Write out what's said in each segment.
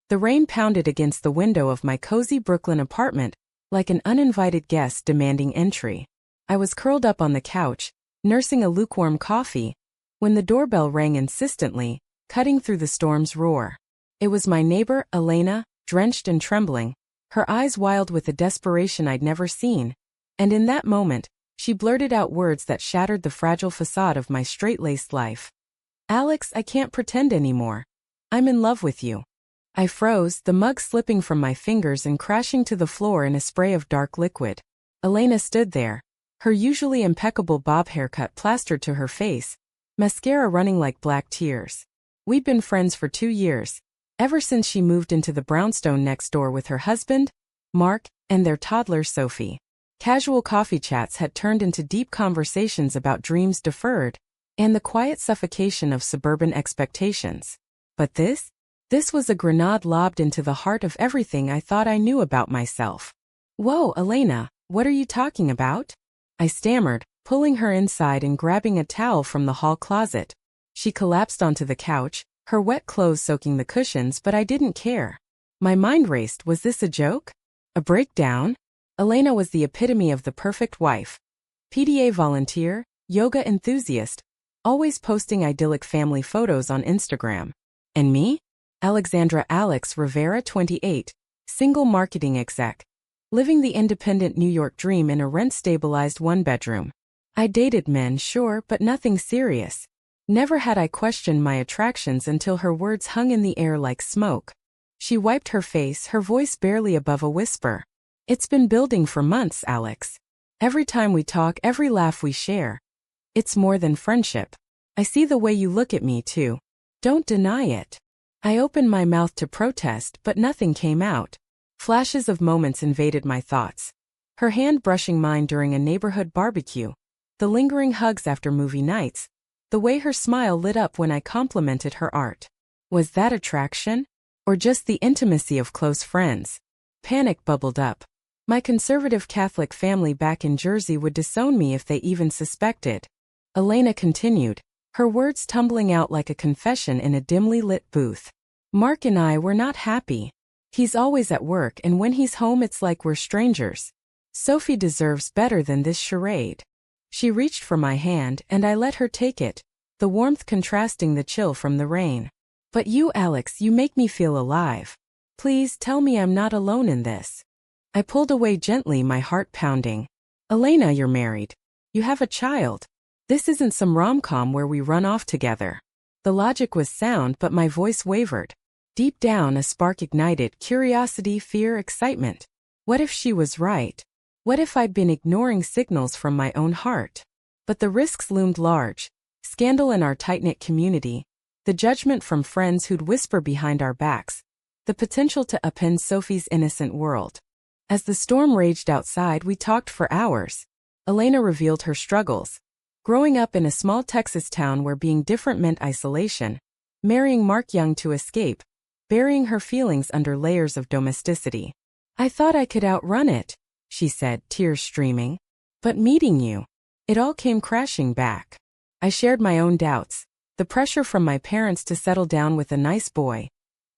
The rain pounded against the window of my cozy Brooklyn apartment, like an uninvited guest demanding entry. I was curled up on the couch, nursing a lukewarm coffee, when the doorbell rang insistently, cutting through the storm's roar. It was my neighbor, Elena, drenched and trembling, her eyes wild with a desperation I'd never seen, and in that moment, she blurted out words that shattered the fragile facade of my straight-laced life. "Alex, I can't pretend anymore. I'm in love with you." I froze, the mug slipping from my fingers and crashing to the floor in a spray of dark liquid. Elena stood there, her usually impeccable bob haircut plastered to her face, mascara running like black tears. We'd been friends for 2 years, ever since she moved into the brownstone next door with her husband, Mark, and their toddler Sophie. Casual coffee chats had turned into deep conversations about dreams deferred, and the quiet suffocation of suburban expectations. But this was a grenade lobbed into the heart of everything I thought I knew about myself. "Whoa, Elena, what are you talking about?" I stammered, pulling her inside and grabbing a towel from the hall closet. She collapsed onto the couch, her wet clothes soaking the cushions, but I didn't care. My mind raced. Was this a joke? A breakdown? Elena was the epitome of the perfect wife. PDA volunteer, yoga enthusiast, always posting idyllic family photos on Instagram. And me? Alexandra Alex Rivera, 28, single marketing exec, living the independent New York dream in a rent-stabilized one-bedroom. I dated men, sure, but nothing serious. Never had I questioned my attractions until her words hung in the air like smoke. She wiped her face, her voice barely above a whisper. "It's been building for months, Alex. Every time we talk, every laugh we share. It's more than friendship. I see the way you look at me, too. Don't deny it." I opened my mouth to protest, but nothing came out. Flashes of moments invaded my thoughts. Her hand brushing mine during a neighborhood barbecue, the lingering hugs after movie nights, the way her smile lit up when I complimented her art. Was that attraction? Or just the intimacy of close friends? Panic bubbled up. My conservative Catholic family back in Jersey would disown me if they even suspected. Elena continued, her words tumbling out like a confession in a dimly lit booth. "Mark and I were not happy. He's always at work, and when he's home it's like we're strangers. Sophie deserves better than this charade." She reached for my hand, and I let her take it, the warmth contrasting the chill from the rain. "But you, Alex, you make me feel alive. Please tell me I'm not alone in this." I pulled away gently, my heart pounding. "Elena, you're married. You have a child. This isn't some rom-com where we run off together." The logic was sound, but my voice wavered. Deep down, a spark ignited: curiosity, fear, excitement. What if she was right? What if I'd been ignoring signals from my own heart? But the risks loomed large. Scandal in our tight-knit community, the judgment from friends who'd whisper behind our backs, the potential to upend Sophie's innocent world. As the storm raged outside, we talked for hours. Elena revealed her struggles. Growing up in a small Texas town where being different meant isolation, marrying Mark young to escape, burying her feelings under layers of domesticity. "I thought I could outrun it," she said, tears streaming. "But meeting you, it all came crashing back." I shared my own doubts, the pressure from my parents to settle down with a nice boy,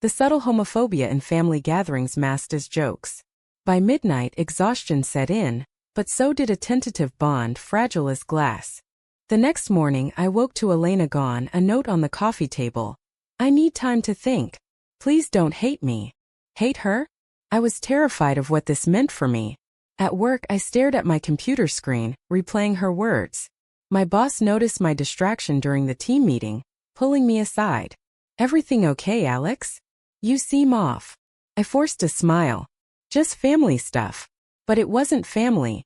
the subtle homophobia in family gatherings masked as jokes. By midnight, exhaustion set in, but so did a tentative bond fragile as glass. The next morning, I woke to Elena gone, a note on the coffee table. "I need time to think. Please don't hate me." Hate her? I was terrified of what this meant for me. At work, I stared at my computer screen, replaying her words. My boss noticed my distraction during the team meeting, pulling me aside. "Everything okay, Alex? You seem off." I forced a smile. "Just family stuff." But it wasn't family.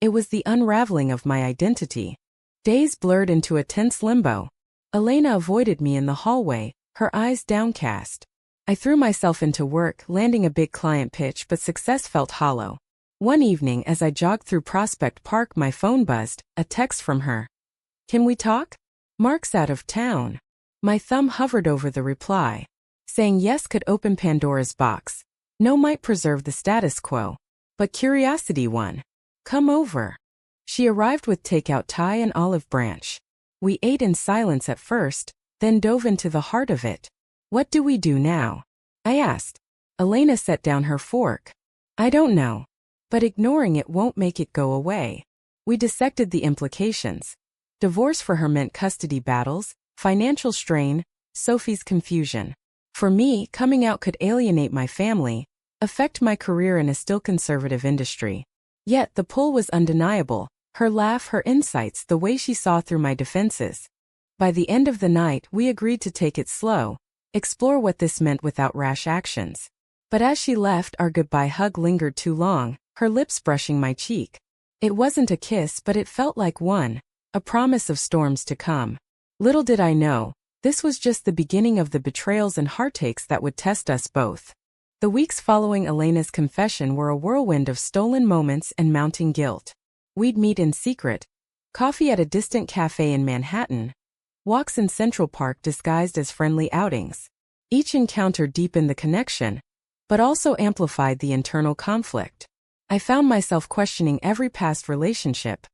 It was the unraveling of my identity. Days blurred into a tense limbo. Elena avoided me in the hallway, her eyes downcast. I threw myself into work, landing a big client pitch, but success felt hollow. One evening, as I jogged through Prospect Park, my phone buzzed, a text from her. "Can we talk? Mark's out of town." My thumb hovered over the reply. Saying yes could open Pandora's box. No might preserve the status quo. But curiosity won. "Come over." She arrived with takeout Thai and olive branch. We ate in silence at first, then dove into the heart of it. "What do we do now?" I asked. Elena set down her fork. I don't know. But ignoring it won't make it go away. We dissected the implications. Divorce for her meant custody battles, financial strain, Sophie's confusion. For me, coming out could alienate my family, affect my career in a still conservative industry. Yet the pull was undeniable, her laugh, her insights, the way she saw through my defenses. By the end of the night, we agreed to take it slow, explore what this meant without rash actions. But as she left, our goodbye hug lingered too long, her lips brushing my cheek. It wasn't a kiss, but it felt like one, a promise of storms to come. Little did I know, this was just the beginning of the betrayals and heartaches that would test us both. The weeks following Elena's confession were a whirlwind of stolen moments and mounting guilt. We'd meet in secret, coffee at a distant cafe in Manhattan, walks in Central Park disguised as friendly outings. Each encounter deepened the connection, but also amplified the internal conflict. I found myself questioning every past relationship.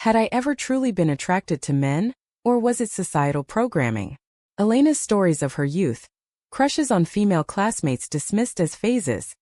Had I ever truly been attracted to men, or was it societal programming? Elena's stories of her youth, crushes on female classmates dismissed as phases,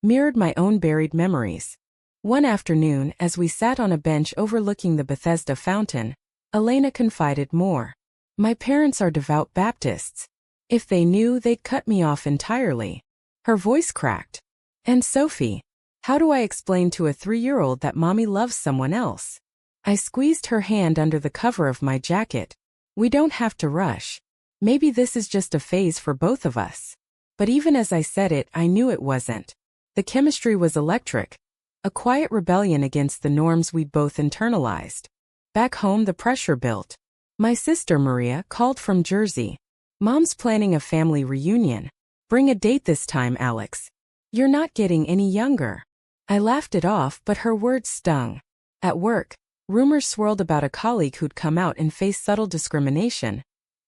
mirrored my own buried memories. One afternoon, as we sat on a bench overlooking the Bethesda fountain, Elena confided more. My parents are devout Baptists. If they knew, they'd cut me off entirely. Her voice cracked. And Sophie, how do I explain to a 3-year-old that mommy loves someone else? I squeezed her hand under the cover of my jacket. We don't have to rush. Maybe this is just a phase for both of us. But even as I said it, I knew it wasn't. The chemistry was electric, a quiet rebellion against the norms we'd both internalized. Back home, the pressure built. My sister Maria called from Jersey. Mom's planning a family reunion. Bring a date this time, Alex. You're not getting any younger. I laughed it off, but her words stung. At work, rumors swirled about a colleague who'd come out and face subtle discrimination.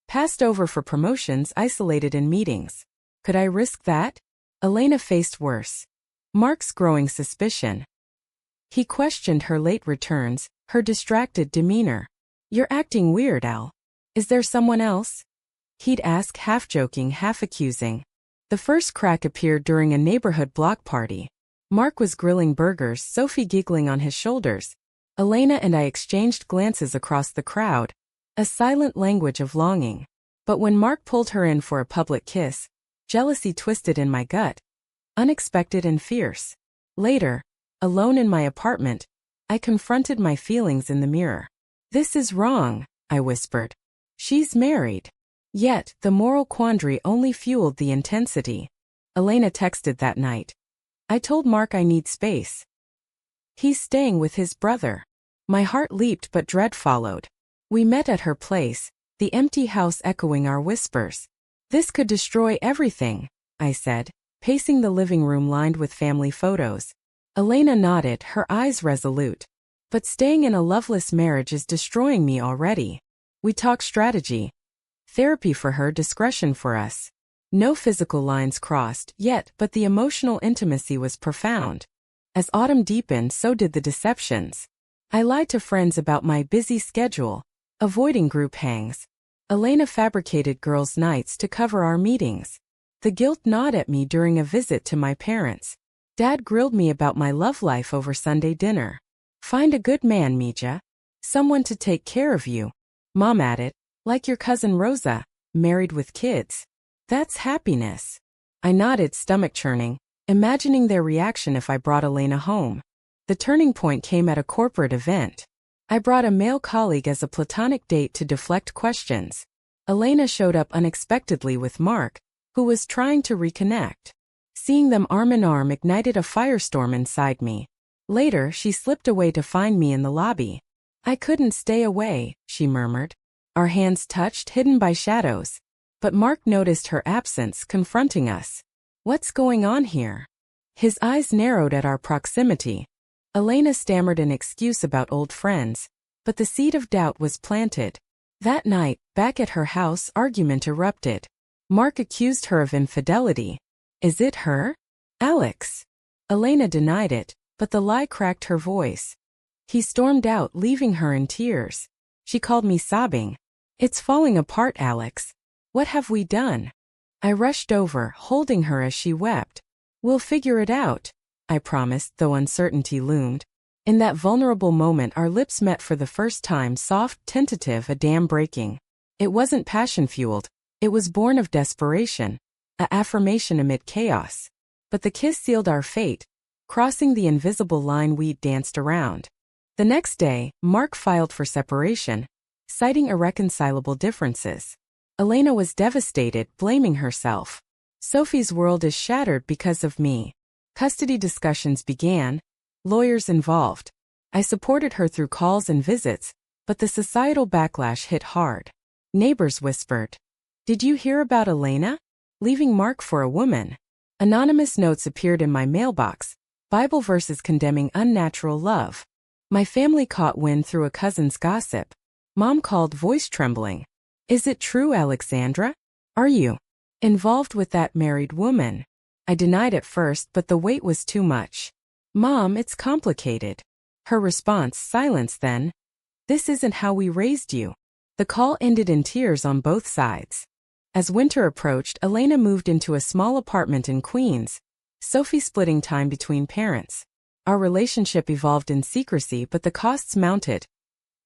Passed over for promotions, isolated in meetings. Could I risk that? Elena faced worse. Mark's growing suspicion. He questioned her late returns, her distracted demeanor. You're acting weird, Al. Is there someone else? He'd ask, half joking, half accusing. The first crack appeared during a neighborhood block party. Mark was grilling burgers, Sophie giggling on his shoulders. Elena and I exchanged glances across the crowd, a silent language of longing. But when Mark pulled her in for a public kiss, jealousy twisted in my gut, unexpected and fierce. Later, alone in my apartment, I confronted my feelings in the mirror. This is wrong, I whispered. She's married. Yet, the moral quandary only fueled the intensity. Elena texted that night. I told Mark I need space. He's staying with his brother. My heart leaped, but dread followed. We met at her place, the empty house echoing our whispers. This could destroy everything, I said, pacing the living room lined with family photos. Elena nodded, her eyes resolute. But staying in a loveless marriage is destroying me already. We talked strategy. Therapy for her, discretion for us. No physical lines crossed yet, but the emotional intimacy was profound. As autumn deepened, so did the deceptions. I lied to friends about my busy schedule, avoiding group hangs. Elena fabricated girls' nights to cover our meetings. The guilt gnawed at me during a visit to my parents. Dad grilled me about my love life over Sunday dinner. Find a good man, Mija. Someone to take care of you. Mom added, like your cousin Rosa, married with kids. That's happiness. I nodded, stomach churning, imagining their reaction if I brought Elena home. The turning point came at a corporate event. I brought a male colleague as a platonic date to deflect questions. Elena showed up unexpectedly with Mark, who was trying to reconnect. Seeing them arm in arm ignited a firestorm inside me. Later, she slipped away to find me in the lobby. I couldn't stay away, she murmured. Our hands touched, hidden by shadows. But Mark noticed her absence, confronting us. What's going on here? His eyes narrowed at our proximity. Elena stammered an excuse about old friends, but the seed of doubt was planted. That night, back at her house, argument erupted. Mark accused her of infidelity. Is it her? Alex. Elena denied it, but the lie cracked her voice. He stormed out, leaving her in tears. She called me sobbing. It's falling apart, Alex. What have we done? I rushed over, holding her as she wept. We'll figure it out, I promised, though uncertainty loomed. In that vulnerable moment our lips met for the first time, soft, tentative, a dam breaking. It wasn't passion-fueled. It was born of desperation, a affirmation amid chaos. But the kiss sealed our fate, crossing the invisible line we'd danced around. The next day, Mark filed for separation, citing irreconcilable differences. Elena was devastated, blaming herself. Sophie's world is shattered because of me. Custody discussions began, lawyers involved. I supported her through calls and visits, but the societal backlash hit hard. Neighbors whispered, "Did you hear about Elena? Leaving Mark for a woman?" Anonymous notes appeared in my mailbox, Bible verses condemning unnatural love. My family caught wind through a cousin's gossip. Mom called, voice trembling. "Is it true, Alexandra? Are you involved with that married woman?" I denied at first, but the weight was too much. "Mom, it's complicated." Her response, silence then. "This isn't how we raised you." The call ended in tears on both sides. As winter approached, Elena moved into a small apartment in Queens, Sophie splitting time between parents. Our relationship evolved in secrecy, but the costs mounted.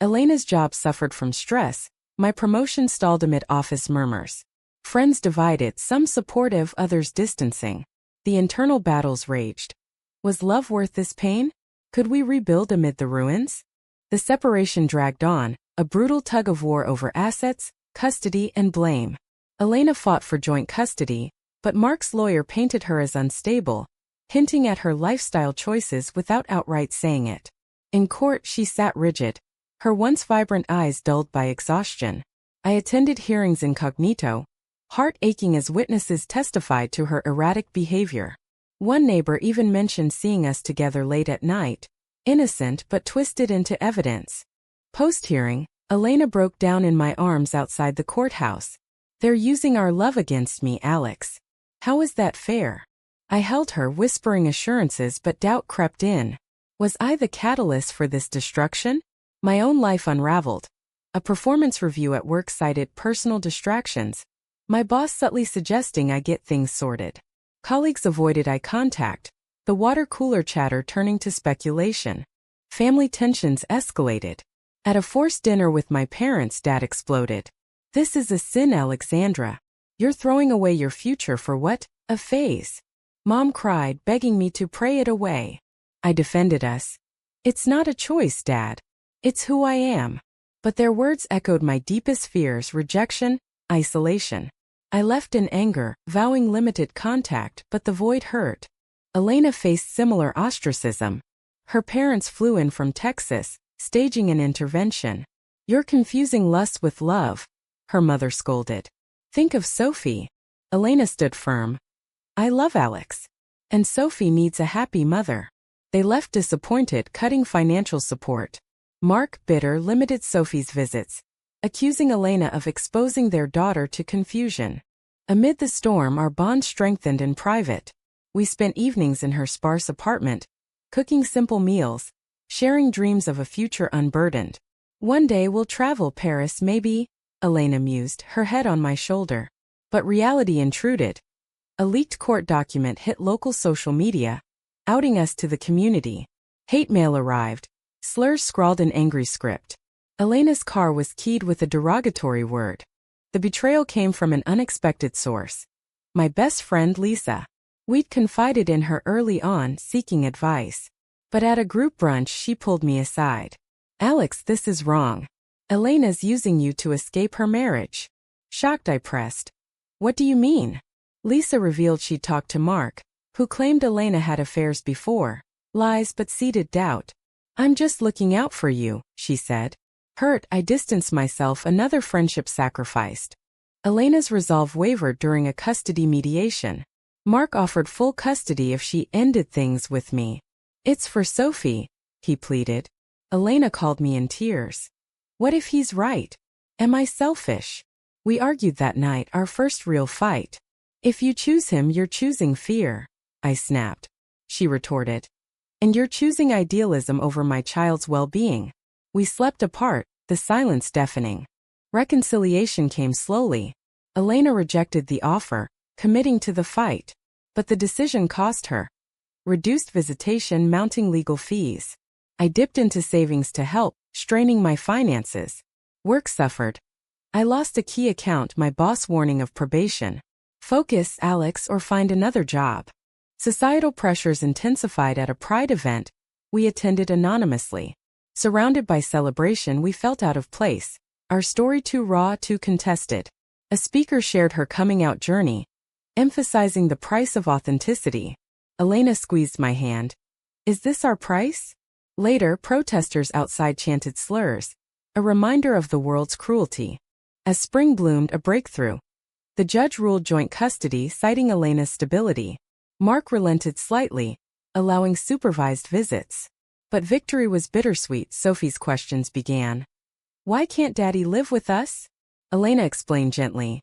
Elena's job suffered from stress, my promotion stalled amid office murmurs. Friends divided, some supportive, others distancing. The internal battles raged. Was love worth this pain? Could we rebuild amid the ruins? The separation dragged on, a brutal tug-of-war over assets, custody, and blame. Elena fought for joint custody, but Mark's lawyer painted her as unstable, hinting at her lifestyle choices without outright saying it. In court, she sat rigid, her once vibrant eyes dulled by exhaustion. I attended hearings incognito, heart aching as witnesses testified to her erratic behavior. One neighbor even mentioned seeing us together late at night, innocent but twisted into evidence. Post-hearing, Elena broke down in my arms outside the courthouse. "They're using our love against me, Alex. How is that fair?" I held her, whispering assurances, but doubt crept in. Was I the catalyst for this destruction? My own life unraveled. A performance review at work cited personal distractions, my boss subtly suggesting I get things sorted. Colleagues avoided eye contact, the water cooler chatter turning to speculation. Family tensions escalated. At a forced dinner with my parents, Dad exploded. "This is a sin, Alexandra. You're throwing away your future for what? A phase." Mom cried, begging me to pray it away. I defended us. "It's not a choice, Dad. It's who I am." But their words echoed my deepest fears: rejection, isolation. I left in anger, vowing limited contact, but the void hurt. Elena faced similar ostracism. Her parents flew in from Texas, staging an intervention. "You're confusing lust with love," her mother scolded. "Think of Sophie." Elena stood firm. "I love Alex. And Sophie needs a happy mother." They left disappointed, cutting financial support. Mark, bitter, limited Sophie's visits, accusing Elena of exposing their daughter to confusion. Amid the storm, our bond strengthened in private. We spent evenings in her sparse apartment, cooking simple meals, sharing dreams of a future unburdened. "One day we'll travel Paris, maybe," Elena mused, her head on my shoulder. But reality intruded. A leaked court document hit local social media, outing us to the community. Hate mail arrived, slurs scrawled in angry script. Elena's car was keyed with a derogatory word. The betrayal came from an unexpected source. My best friend Lisa. We'd confided in her early on, seeking advice. But at a group brunch she pulled me aside. "Alex, this is wrong. Elena's using you to escape her marriage." Shocked, I pressed. "What do you mean?" Lisa revealed she'd talked to Mark, who claimed Elena had affairs before. Lies but seeded doubt. "I'm just looking out for you," she said. Hurt, I distanced myself, another friendship sacrificed. Elena's resolve wavered during a custody mediation. Mark offered full custody if she ended things with me. "It's for Sophie," he pleaded. Elena called me in tears. What if he's right? Am I selfish? We argued that night, our first real fight. "If you choose him, you're choosing fear," I snapped. She retorted. "And you're choosing idealism over my child's well-being." We slept apart, the silence deafening. Reconciliation came slowly. Elena rejected the offer, committing to the fight. But the decision cost her. Reduced visitation, mounting legal fees. I dipped into savings to help, straining my finances. Work suffered. I lost a key account, my boss warning of probation. Focus, Alex, or find another job. Societal pressures intensified at a pride event we attended anonymously. Surrounded by celebration, we felt out of place. Our story too raw, too contested. A speaker shared her coming out journey, emphasizing the price of authenticity. Elena squeezed my hand. Is this our price? Later, protesters outside chanted slurs, a reminder of the world's cruelty. As spring bloomed, a breakthrough. The judge ruled joint custody, citing Elena's stability. Mark relented slightly, allowing supervised visits. But victory was bittersweet. Sophie's questions began. Why can't Daddy live with us? Elena explained gently.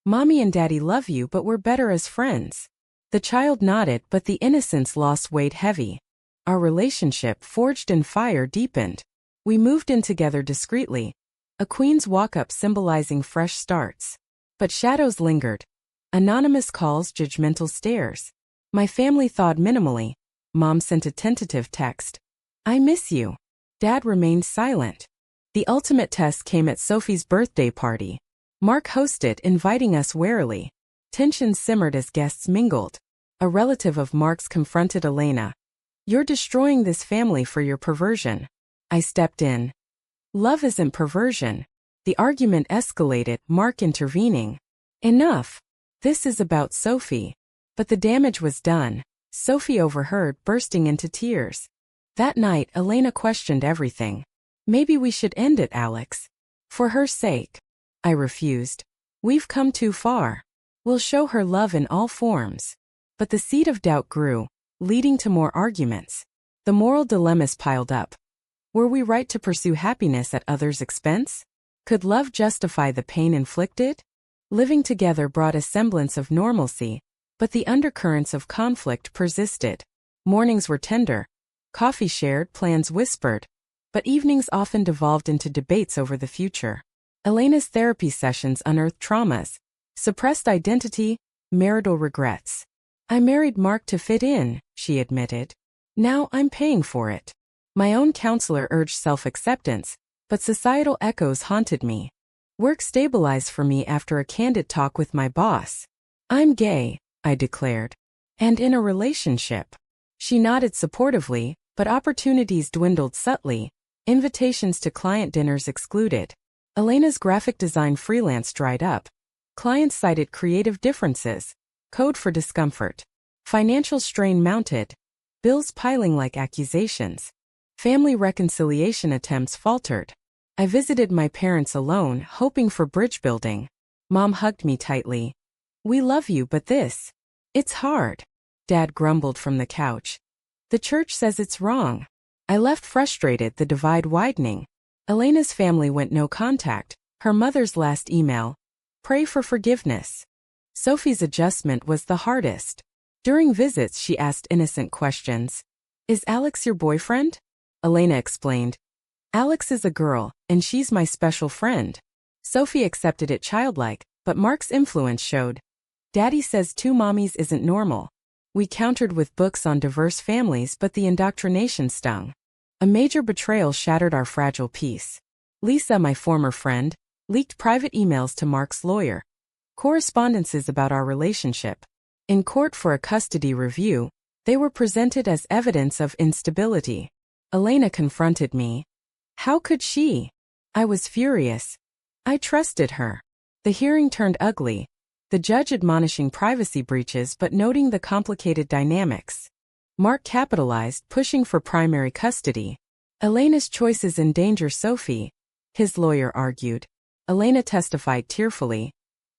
Mommy and Daddy love you, but we're better as friends. The child nodded, but the innocence loss weighed heavy. Our relationship, forged in fire, deepened. We moved in together discreetly, a queen's walk-up symbolizing fresh starts. But shadows lingered. Anonymous calls, judgmental stares. My family thawed minimally. Mom sent a tentative text. I miss you. Dad remained silent. The ultimate test came at Sophie's birthday party. Mark hosted, inviting us warily. Tension simmered as guests mingled. A relative of Mark's confronted Elena. You're destroying this family for your perversion. I stepped in. Love isn't perversion. The argument escalated, Mark intervening. Enough. This is about Sophie. But the damage was done. Sophie overheard, bursting into tears. That night, Elena questioned everything. Maybe we should end it, Alex. For her sake. I refused. We've come too far. We'll show her love in all forms. But the seed of doubt grew, leading to more arguments. The moral dilemmas piled up. Were we right to pursue happiness at others' expense? Could love justify the pain inflicted? Living together brought a semblance of normalcy, but the undercurrents of conflict persisted. Mornings were tender. Coffee shared, plans whispered. But evenings often devolved into debates over the future. Elena's therapy sessions unearthed traumas, suppressed identity, marital regrets. I married Mark to fit in, she admitted. Now I'm paying for it. My own counselor urged self-acceptance, but societal echoes haunted me. Work stabilized for me after a candid talk with my boss. I'm gay, I declared. And in a relationship. She nodded supportively, but opportunities dwindled subtly, invitations to client dinners excluded. Elena's graphic design freelance dried up. Clients cited creative differences, code for discomfort. Financial strain mounted, bills piling like accusations. Family reconciliation attempts faltered. I visited my parents alone, hoping for bridge building. Mom hugged me tightly. We love you, but it's hard. Dad grumbled from the couch. The church says it's wrong. I left frustrated, the divide widening. Elena's family went no contact. Her mother's last email. Pray for forgiveness. Sophie's adjustment was the hardest. During visits, she asked innocent questions. Is Alex your boyfriend? Elena explained. Alex is a girl, and she's my special friend. Sophie accepted it childlike, but Mark's influence showed. Daddy says two mommies isn't normal. We countered with books on diverse families, but the indoctrination stung. A major betrayal shattered our fragile peace. Lisa, my former friend, leaked private emails to Mark's lawyer. Correspondences about our relationship. In court for a custody review, they were presented as evidence of instability. Elena confronted me. How could she? I was furious. I trusted her. The hearing turned ugly. The judge admonishing privacy breaches but noting the complicated dynamics. Mark capitalized, pushing for primary custody. Elena's choices endanger Sophie, his lawyer argued. Elena testified tearfully.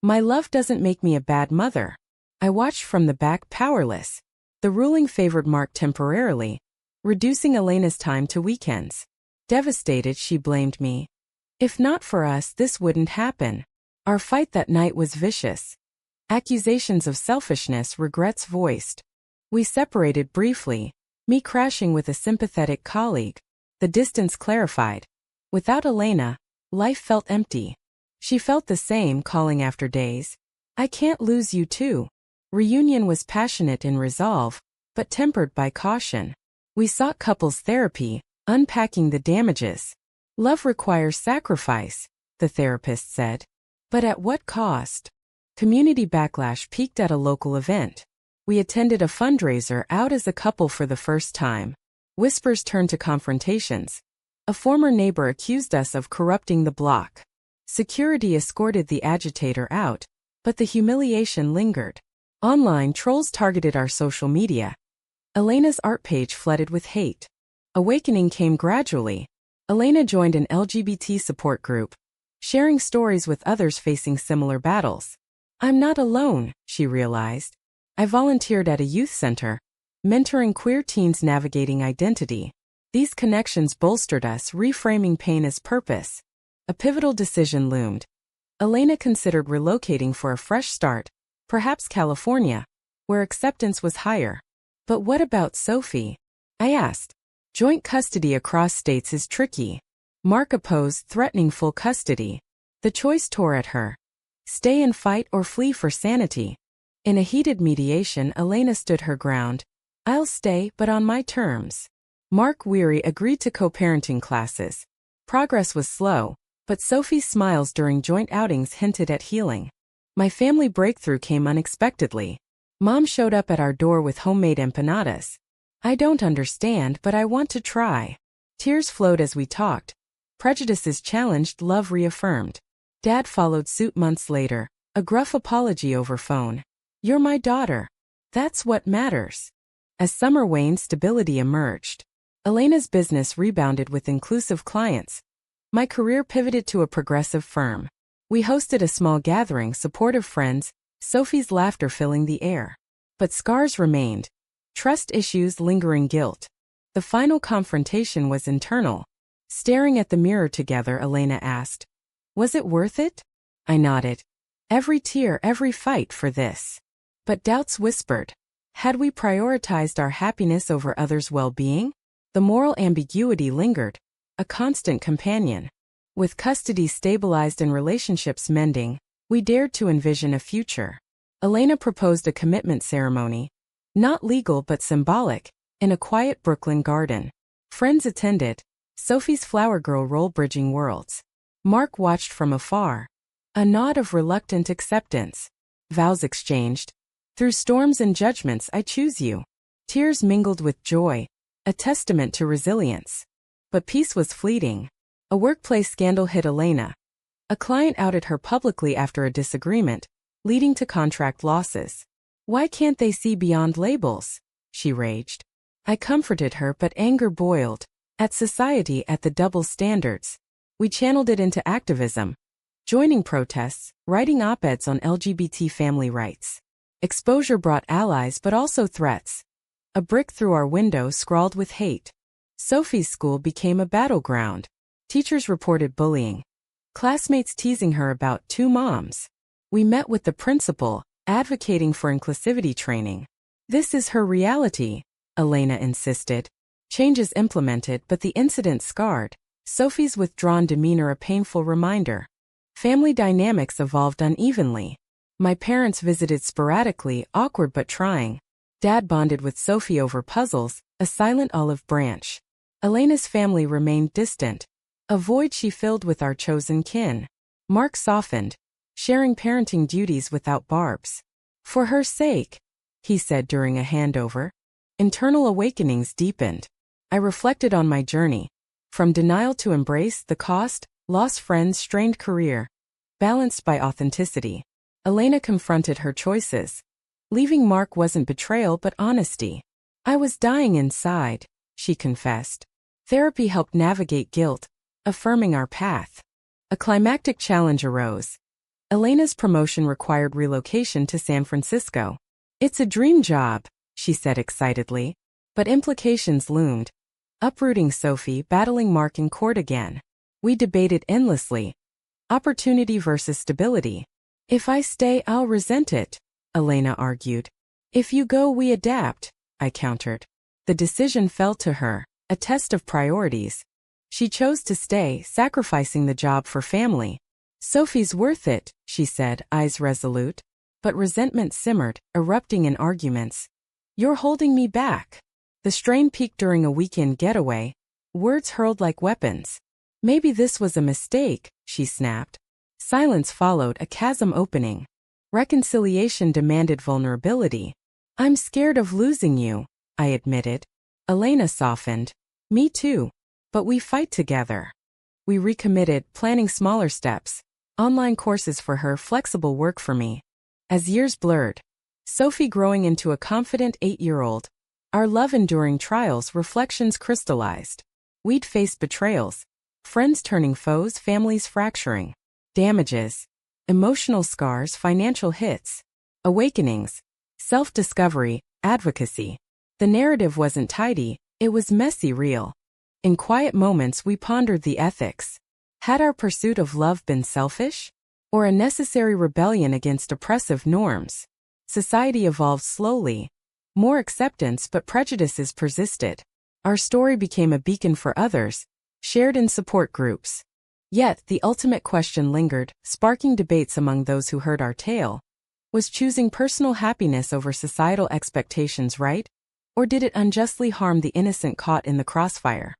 My love doesn't make me a bad mother. I watched from the back, powerless. The ruling favored Mark temporarily, reducing Elena's time to weekends. Devastated, she blamed me. If not for us, this wouldn't happen. Our fight that night was vicious. Accusations of selfishness, regrets voiced. We separated briefly, me crashing with a sympathetic colleague. The distance clarified. Without Elena, life felt empty. She felt the same, calling after days. I can't lose you too. Reunion was passionate in resolve, but tempered by caution. We sought couples therapy, unpacking the damages. Love requires sacrifice, the therapist said. But at what cost? Community backlash peaked at a local event. We attended a fundraiser out as a couple for the first time. Whispers turned to confrontations. A former neighbor accused us of corrupting the block. Security escorted the agitator out, but the humiliation lingered. Online trolls targeted our social media. Elena's art page flooded with hate. Awakening came gradually. Elena joined an LGBT support group, sharing stories with others facing similar battles. I'm not alone, she realized. I volunteered at a youth center, mentoring queer teens navigating identity. These connections bolstered us, reframing pain as purpose. A pivotal decision loomed. Elena considered relocating for a fresh start, perhaps California, where acceptance was higher. But what about Sophie? I asked. Joint custody across states is tricky. Mark opposed, threatening full custody. The choice tore at her. Stay and fight or flee for sanity. In a heated mediation, Elena stood her ground. I'll stay, but on my terms. Mark, weary, agreed to co-parenting classes. Progress was slow, but Sophie's smiles during joint outings hinted at healing. My family breakthrough came unexpectedly. Mom showed up at our door with homemade empanadas. I don't understand, but I want to try. Tears flowed as we talked. Prejudices challenged, love reaffirmed. Dad followed suit months later, a gruff apology over phone. You're my daughter. That's what matters. As summer waned, stability emerged. Elena's business rebounded with inclusive clients. My career pivoted to a progressive firm. We hosted a small gathering, supportive friends, Sophie's laughter filling the air. But scars remained. Trust issues, lingering guilt. The final confrontation was internal. Staring at the mirror together, Elena asked, was it worth it? I nodded. Every tear, every fight for this. But doubts whispered. Had we prioritized our happiness over others' well-being? The moral ambiguity lingered, a constant companion. With custody stabilized and relationships mending, we dared to envision a future. Elena proposed a commitment ceremony, not legal but symbolic, in a quiet Brooklyn garden. Friends attended, Sophie's flower girl role bridging worlds. Mark watched from afar. A nod of reluctant acceptance. Vows exchanged. Through storms and judgments I choose you. Tears mingled with joy, a testament to resilience. But peace was fleeting. A workplace scandal hit Elena. A client outed her publicly after a disagreement, leading to contract losses. Why can't they see beyond labels? She raged. I comforted her, but anger boiled. At society, at the double standards. We channeled it into activism. Joining protests, writing op-eds on LGBT family rights. Exposure brought allies but also threats. A brick through our window scrawled with hate. Sophie's school became a battleground. Teachers reported bullying. Classmates teasing her about two moms. We met with the principal, advocating for inclusivity training. This is her reality, Elena insisted. Changes implemented, but the incident scarred. Sophie's withdrawn demeanor a painful reminder. Family dynamics evolved unevenly. My parents visited sporadically, awkward but trying. Dad bonded with Sophie over puzzles, a silent olive branch. Elena's family remained distant, a void she filled with our chosen kin. Mark softened, sharing parenting duties without barbs. For her sake, he said during a handover. Internal awakenings deepened. I reflected on my journey. From denial to embrace, the cost, lost friends, strained career. Balanced by authenticity. Elena confronted her choices. Leaving Mark wasn't betrayal but honesty. I was dying inside, she confessed. Therapy helped navigate guilt, affirming our path. A climactic challenge arose. Elena's promotion required relocation to San Francisco. It's a dream job, she said excitedly. But implications loomed. Uprooting Sophie, battling Mark in court again. We debated endlessly. Opportunity versus stability. If I stay, I'll resent it, Elena argued. If you go, we adapt, I countered. The decision fell to her, a test of priorities. She chose to stay, sacrificing the job for family. Sophie's worth it, she said, eyes resolute. but resentment simmered, erupting in arguments. "You're holding me back." The strain peaked during a weekend getaway, words hurled like weapons. "Maybe this was a mistake," she snapped. Silence followed, a chasm opening. Reconciliation demanded vulnerability. "I'm scared of losing you," I admitted. Elena softened. "Me too. But we fight together." We recommitted, planning smaller steps. Online courses for her, flexible work for me. As years blurred, Sophie growing into a confident 8-year-old. Our love enduring trials, reflections crystallized. We'd faced betrayals. Friends turning foes, families fracturing. Damages. Emotional scars, financial hits. Awakenings. Self-discovery, advocacy. The narrative wasn't tidy, it was messy real. In quiet moments we pondered the ethics. Had our pursuit of love been selfish? Or a necessary rebellion against oppressive norms? Society evolved slowly. More acceptance, but prejudices persisted. Our story became a beacon for others, shared in support groups. Yet, the ultimate question lingered, sparking debates among those who heard our tale. Was choosing personal happiness over societal expectations right? Or did it unjustly harm the innocent caught in the crossfire?